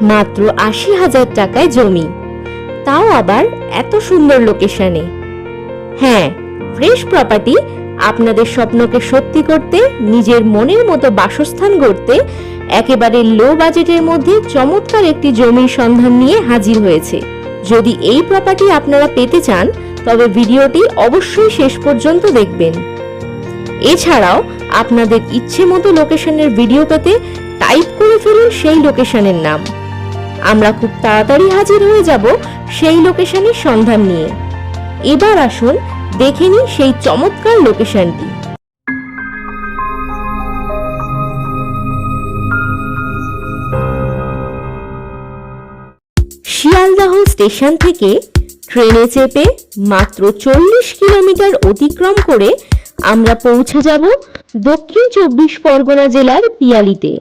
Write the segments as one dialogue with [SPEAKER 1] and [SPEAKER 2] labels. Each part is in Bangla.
[SPEAKER 1] মাত্র ৮০,০০০ টাকায় জমি, তাও আবার এত সুন্দর লোকেশনে। হ্যাঁ, ফ্রেশ প্রপার্টি আপনাদের স্বপ্নকে সত্যি করতে, নিজের মনের মতো বাসস্থান গড়তে একেবারে লো বাজেটের মধ্যে চমৎকার একটি জমির সন্ধান নিয়ে হাজির হয়েছে। যদি এই প্রপার্টি আপনারা পেতে চান তবে ভিডিওটি অবশ্যই শেষ পর্যন্ত দেখবেন। এছাড়াও আপনাদের ইচ্ছে মতো লোকেশনের ভিডিও পেতে টাইপ করে ফেলুন সেই লোকেশনের নাম। আমরা খুব তাড়াতাড়ি হাজির হয়ে যাব সেই লোকেশনের সন্ধান নিয়ে। এবার আসুন দেখে নিই সেই চমৎকার লোকেশনটি। শিয়ালদহ স্টেশন থেকে ট্রেনে চেপে মাত্র ৪০ কিলোমিটার অতিক্রম করে আমরা পৌঁছে যাব দক্ষিণ ২৪ পরগনা জেলার পিয়ালিতে।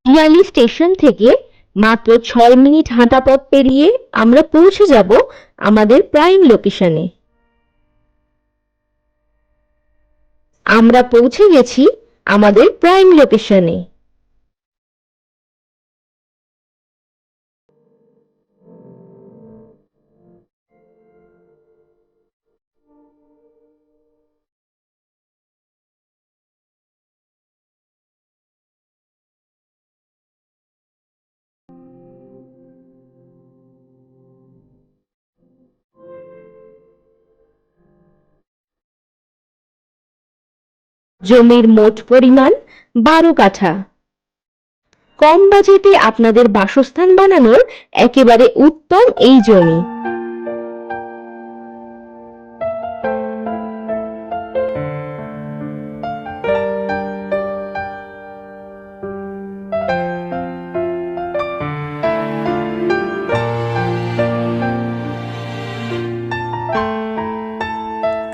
[SPEAKER 1] পিয়ালি স্টেশন থেকে মাত্র ৬ মিনিট হাঁটা পথ পেরিয়ে আমরা পৌঁছে যাব আমাদের প্রাইম লোকেশনে। আমরা পৌঁছে গেছি আমাদের প্রাইম লোকেশনে। জমির মোট পরিমাণ ১২ কাঠা। কম বাজেটে আপনাদের বাসস্থান বানানোর একেবারে উত্তম এই জমি।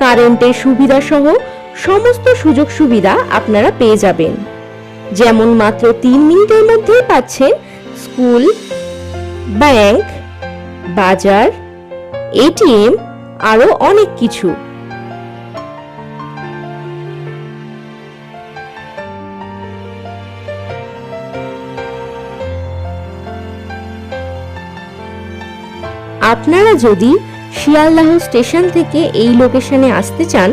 [SPEAKER 1] কারেন্টের সুবিধা সহ সমস্ত সুযোগ সুবিধা আপনারা পেয়ে যাবেন। যেমন মাত্র ৩ মিনিটের মধ্যেই পাচ্ছেন স্কুল, ব্যাংক, বাজার, এটিএম, আরো অনেক কিছু। আপনারা যদি শিয়ালদহ স্টেশন থেকে এই লোকেশনে আসতে চান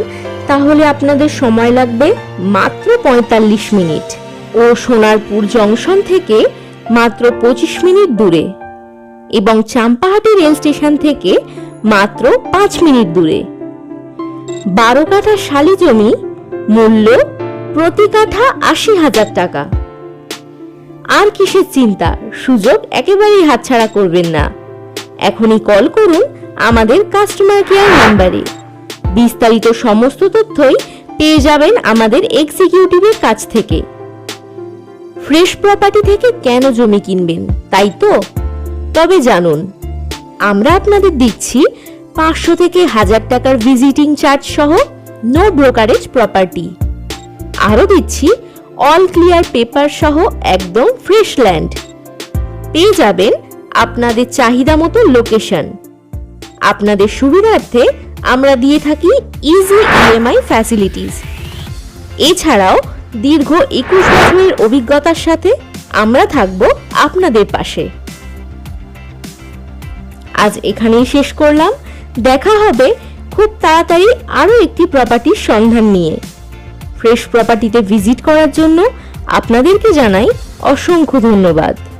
[SPEAKER 1] তাহলে আপনাদের সময় লাগবে মাত্র ৪৫ মিনিট ও সোনারপুর জংশন থেকে মাত্র ২৫ মিনিট দূরে এবং চাম্পাহাটি রেল স্টেশন থেকে মাত্র ৫ মিনিট দূরে। ১২ কাঠা শালি জমি, মূল্য প্রতি কাঠা ৮০,০০০ টাকা। আর কিসের চিন্তা, সুযোগ একেবারেই হাতছাড়া করবেন না। এখনই কল করুন আমাদের কাস্টমার কেয়ার নাম্বারে। বিস্তারিত সমস্ত তথ্যই পেয়ে যাবেন আমাদের এক্সিকিউটিভের কাছ থেকে। ফ্রেশ প্রপার্টি থেকে কেন জমি কিনবেন, তাই তো? তবে জানুন, আমরা আপনাদের দিচ্ছি ৫০০ থেকে ১০০০ টাকার ভিজিটিং চার্জ সহ নো ব্রোকারেজ প্রপার্টি। আরও দিচ্ছি অল ক্লিয়ার পেপার সহ একদম ফ্রেশ ল্যান্ড। পেয়ে যাবেন আপনাদের চাহিদা মতো লোকেশন। আপনাদের সুবিধার্থে আমরা দিয়ে থাকি ইজি ইএমআই ফ্যাসিলিটিস। এছাড়াও দীর্ঘ ২১ বছরের অভিজ্ঞতার সাথে আমরা থাকব আপনাদের পাশে। আজ এখানেই শেষ করলাম। দেখা হবে খুব তাড়াতাড়ি আরো একটি প্রপার্টির সন্ধান নিয়ে। ফ্রেশ প্রপার্টিতে ভিজিট করার জন্য আপনাদেরকে জানাই অসংখ্য ধন্যবাদ।